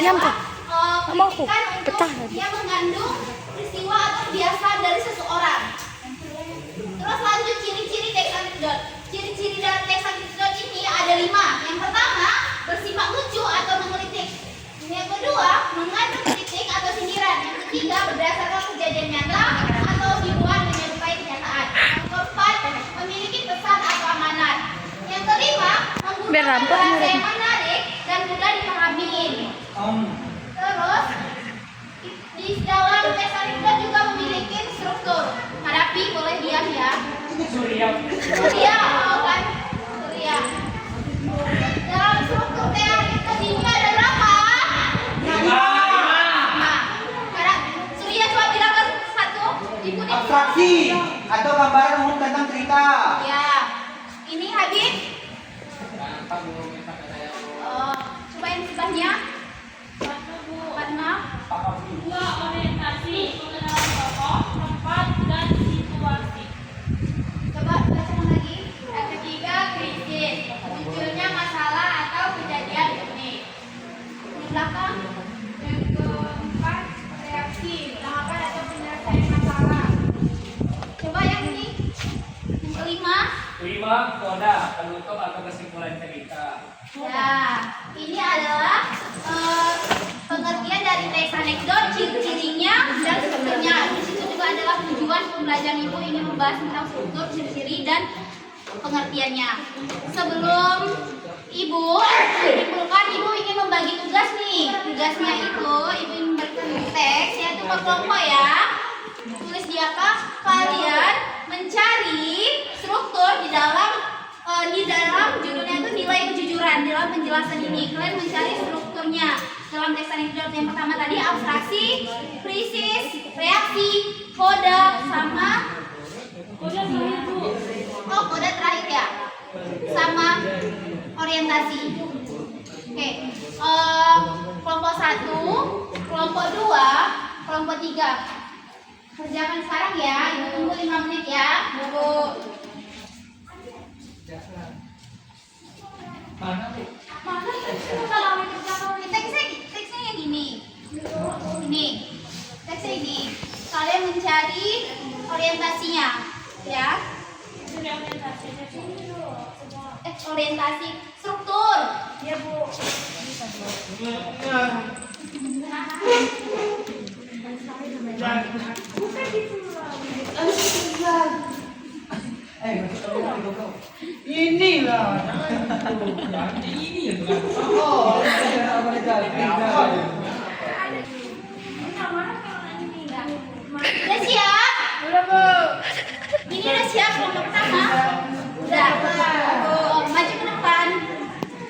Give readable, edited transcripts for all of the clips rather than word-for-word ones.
Diam kok. Nggak mau aku. Kan untuk Pecah. dia mengandung peristiwa atau kebiasaan dari seseorang. Terus lanjut ciri-ciri teks anekdot. Ciri-ciri dari teks anekdot ini ada 5. Yang pertama, bersifat lucu atau mengkritik. Yang kedua, mengandung kritik atau sindiran. Yang ketiga, berdasarkan kejadian nyata atau dibuat menyerupai kenyataan. Yang keempat, memiliki pesan atau amanat. Yang kelima, menggunakan bahasa yang menarik dan mudah dipahami. Terus di dalam teks anekdot juga memiliki struktur. Hadapi, boleh diam ya. Surya, kan? Surya. Dalam struktur teks anekdot ini ada berapa? 5. Surya coba bilang satu. Abstraksi atau gambaran umum tentang cerita. Ya. Ini Habib. Coba yang sebelahnya. 46. 2. Orientasi, pengenalan tokoh, tempat, dan situasi. Coba bacakan lagi. Yang ketiga, krisis. Munculnya masalah atau kejadian unik. Yang belakang. Yang keempat, reaksi, tanggapan atau penyelesaian masalah. Coba yang ini. Yang kelima. 5. Koda, penutup atau kesimpulan cerita. Ya, ini adalah pengertian dari teks anekdot, ciri-cirinya dan strukturnya. Di situ juga adalah tujuan pembelajaran Ibu ini membahas tentang struktur, ciri-ciri dan pengertiannya. Sebelum Ibu menyimpulkan, Ibu ingin membagi tugas nih. Tugasnya itu Ibu ingin memberikan teks yaitu per kelompok ya. Tulis di apa? Kalian mencari struktur di dalam judulnya itu nilai kejujuran. Dalam penjelasan ini kalian mencari strukturnya dalam teks anekdot. Yang pertama tadi abstraksi, krisis, reaksi, koda, sama koda terakhir ya, sama orientasi. Oke. Kelompok 1, kelompok 2, kelompok 3. Kerjakan sekarang ya. Ibu tunggu 5 menit ya. Ibu. Mana kalau kerjakan teksnya yang ini. Ini. Teksnya ini. Kalian mencari orientasinya, ya. Orientasi struktur. Ya, Bu. Inilah. Ini ya bukan. Oh, Udah siap? Udah, Bu. Ini udah siap kelompok pertama? Udah. Maju ke depan.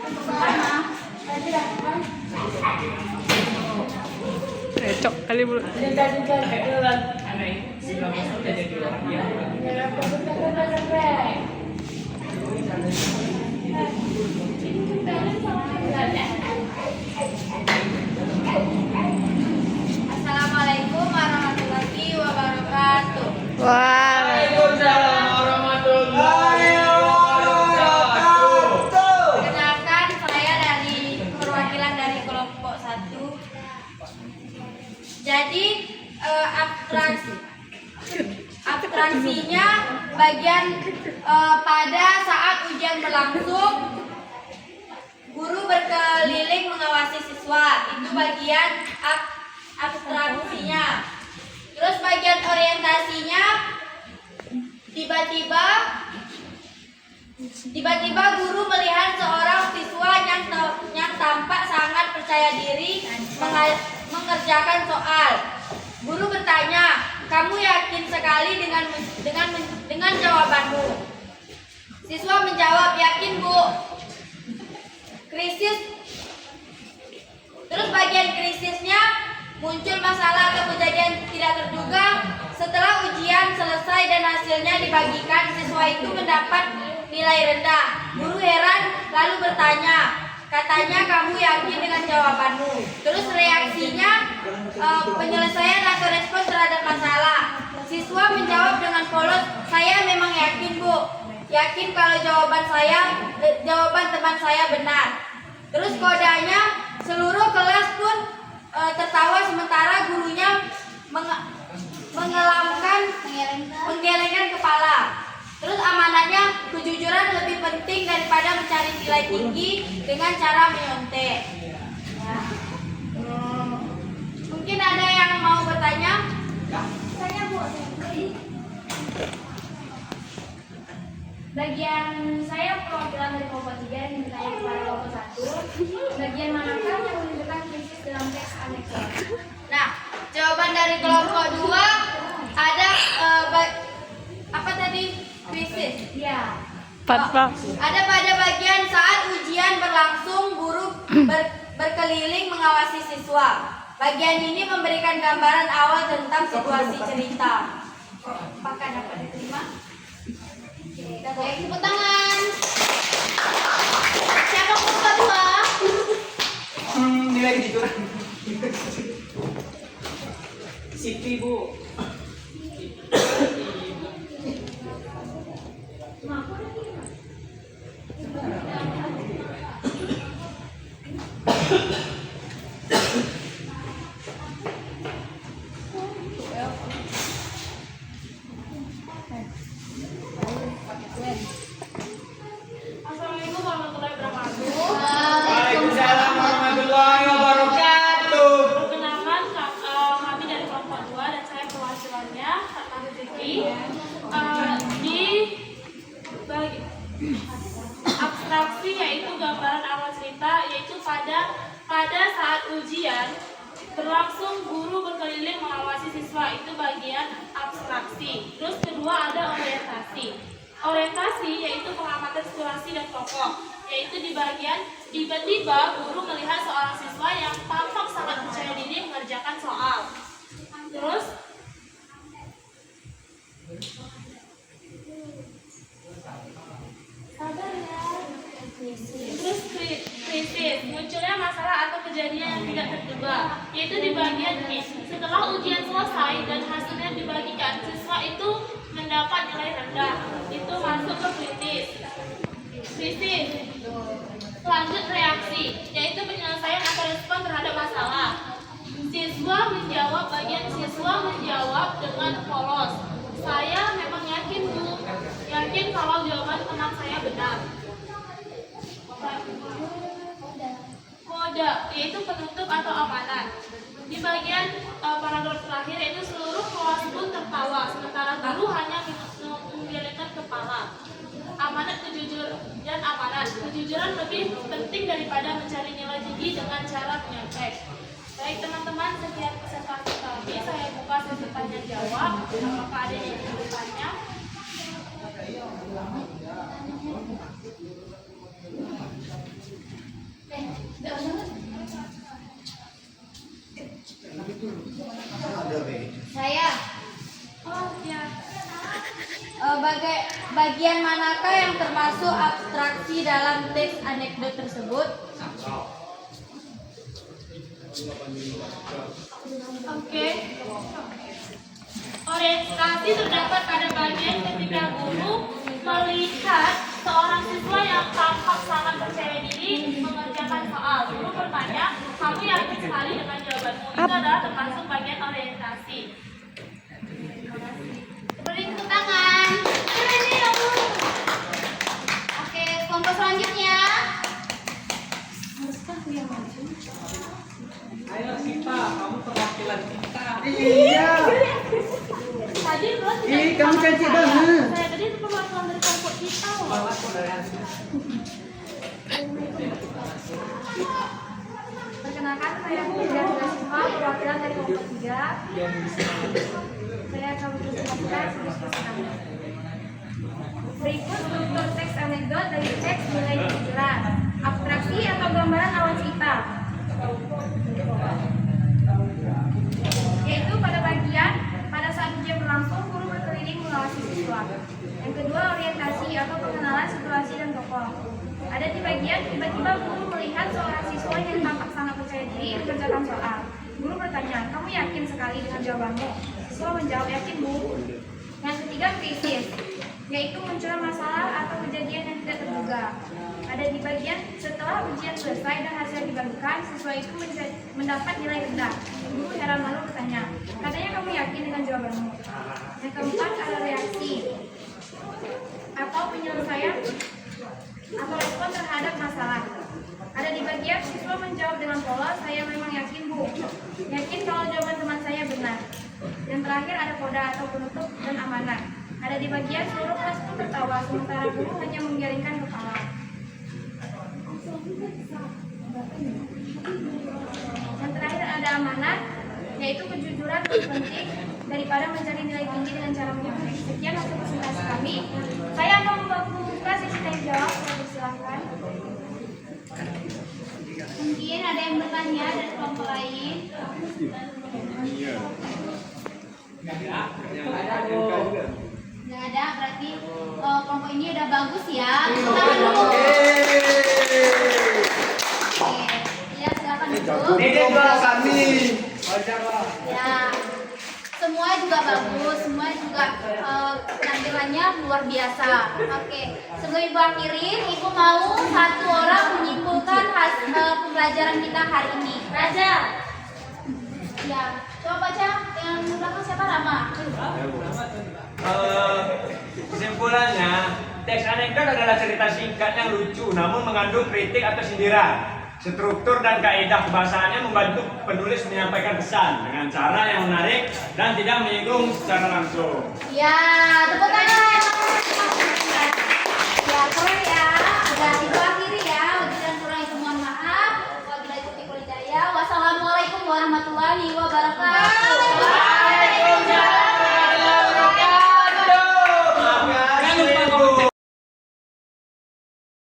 Pertama. Cocok kali bro. Assalamualaikum warahmatullahi wabarakatuh. Waalaikumsalam warahmatullahi wabarakatuh. Perkenalkan, saya dari perwakilan dari kelompok 1. Jadi abstraksinya bagian pada saat ujian berlangsung, guru berkeliling mengawasi siswa. Itu bagian abstraksinya. Terus bagian orientasinya, tiba-tiba guru melihat seorang siswa yang tampak sangat percaya diri mengerjakan soal. Guru bertanya, "Kamu yakin sekali dengan jawabanmu?" Siswa menjawab, "Yakin, Bu." Terus bagian krisisnya, muncul masalah atau kejadian tidak terduga. Setelah ujian selesai dan hasilnya dibagikan, siswa itu mendapat nilai rendah. Guru heran lalu bertanya, "Katanya kamu yakin dengan jawabanmu." Terus reaksinya, penyelesaian atau respon terhadap masalah. Siswa menjawab dengan polos, "Saya memang yakin, Bu. Yakin kalau jawaban teman saya benar." Terus kodanya, seluruh kelas pun penting daripada mencari nilai tinggi dengan cara menyontek. Ya. Mungkin ada yang mau bertanya? Saya Bu. Bagian saya perwakilan dari kelompok 3 yang bertanya kepada kelompok 1. Bagian manakah yang menunjukkan krisis dalam teks anekdot? Nah, jawaban dari kelompok 2 ada apa tadi? Krisis. Ya. Ada pada bagian saat ujian berlangsung, guru berkeliling mengawasi siswa. Bagian ini memberikan gambaran awal tentang situasi cerita. Apakah dapat diterima? Oke, tepuk tangan. Siapa kelompok 2? Nilai gitu. Siti, Bu. Assalamualaikum warahmatullahi wabarakatuh. Waalaikumsalam warahmatullahi wabarakatuh. Perkenalkan, kami dari kelompok 2 dan saya perwakilannya, Kak Rizky. Di bagi abstraksi yaitu gambaran awal cerita, yaitu pada saat ujian berlangsung, guru berkeliling mengawasi siswa, itu bagian abstraksi. Terus kedua ada orientasi. Orientasi yaitu pengamatan situasi dan tokoh, yaitu di bagian tiba-tiba guru melihat seorang siswa yang tampak sangat percaya diri mengerjakan soal. Terus krisis, munculnya masalah atau kejadian yang tidak terduga, yaitu di bagian B. Setelah ujian selesai dan hasilnya dibagikan, siswa itu mendapat nilai rendah, itu masuk ke krisis. Lanjut reaksi, yaitu penyelesaian atau respon terhadap masalah. Bagian siswa menjawab dengan polos. Saya memang yakin Bu, yakin kalau jawaban tenang saya benar. Mode, yaitu penutup atau amanat. Di bagian paragraf terakhir, yaitu seluruh kelas pun tertawa, sementara guru hanya menggelengkan kepala. Amanat dan amanat. Kejujuran lebih penting daripada mencari nilai tinggi dengan cara menyontek. Baik teman-teman, sekian presentasi kami. Saya buka sesi tanya jawab. Apakah ada yang ingin bertanya? Saya. Oh ya. Bagian manakah yang termasuk abstraksi dalam teks anekdot tersebut? Oke. Orientasi terdapat pada bagian ketika guru melihat seorang siswa yang tampak sangat percaya diri mengerjakan soal. Guru bertanya, kamu yakin sekali dengan jawabanmu? Itu adalah termasuk bagian orientasi. Beri tepuk tangan. Oke, kelompok selanjutnya. Ayo Sita, kamu perwakilan kita. Iya. Tadi kelas tidak Ih, kamu cantik banget. Saya tadi itu perwakilan dari kelompok kita loh. Perkenalkan, saya Putri Siswa, perwakilan dari kelompok 3. Saya akan mempresentasikan diskusi kami. Berikut struktur teks anekdot dari teks nilai kejujuran, abstraksi atau gambaran awal cerita. Yaitu pada bagian pada saat ujian berlangsung, guru berkeliling mengawasi siswa. Yang kedua, orientasi atau pengenalan situasi dan tokoh. Ada di bagian tiba-tiba guru melihat seorang siswa yang tampak sangat percaya diri mengerjakan soal. Guru bertanya, kamu yakin sekali dengan jawabanmu? Siswa menjawab, yakin Bu. Yang ketiga, krisis, yaitu munculnya masalah atau kejadian yang tidak terduga. Ada di bagian setelah ujian selesai dan hasil dibagikan, siswa itu mendapat nilai rendah. Guru heran lalu bertanya, katanya kamu yakin dengan jawabanmu? Yang keempat, ada reaksi atau penyelesaian atau respon terhadap masalah. Ada di bagian siswa menjawab dengan pola, saya memang yakin Bu. Yakin kalau jawaban teman saya benar. Dan terakhir ada koda atau penutup dan amanah. Ada di bagian seluruh kelas pun tertawa, sementara guru hanya menggelengkan kepala. Dan terakhir ada amanah, yaitu kejujuran lebih penting daripada mencari nilai tinggi dengan cara menyontek. Sekian hasil presentasi kami. Saya akan membuka sesi tanya jawab. Saya persilahkan. Mungkin ada yang bertanya dari kelompok lain. Nggak ada, berarti kelompok ini udah bagus ya. Tangan dulu. Oke, ya silakan duduk. Ini dua kami. Ya, semua juga bagus, semua juga penampilannya luar biasa. Oke, sebelum Ibu akhirin, Ibu mau satu orang menyimpulkan hasil pembelajaran kita hari ini. Raja. Ya, coba baca yang belakang siapa, Rama? Kesimpulannya, teks anekdot adalah cerita singkat yang lucu namun mengandung kritik atau sindiran. Struktur dan kaidah kebahasaannya membantu penulis menyampaikan pesan dengan cara yang menarik dan tidak menyinggung secara langsung. Ya, tepuk tangan.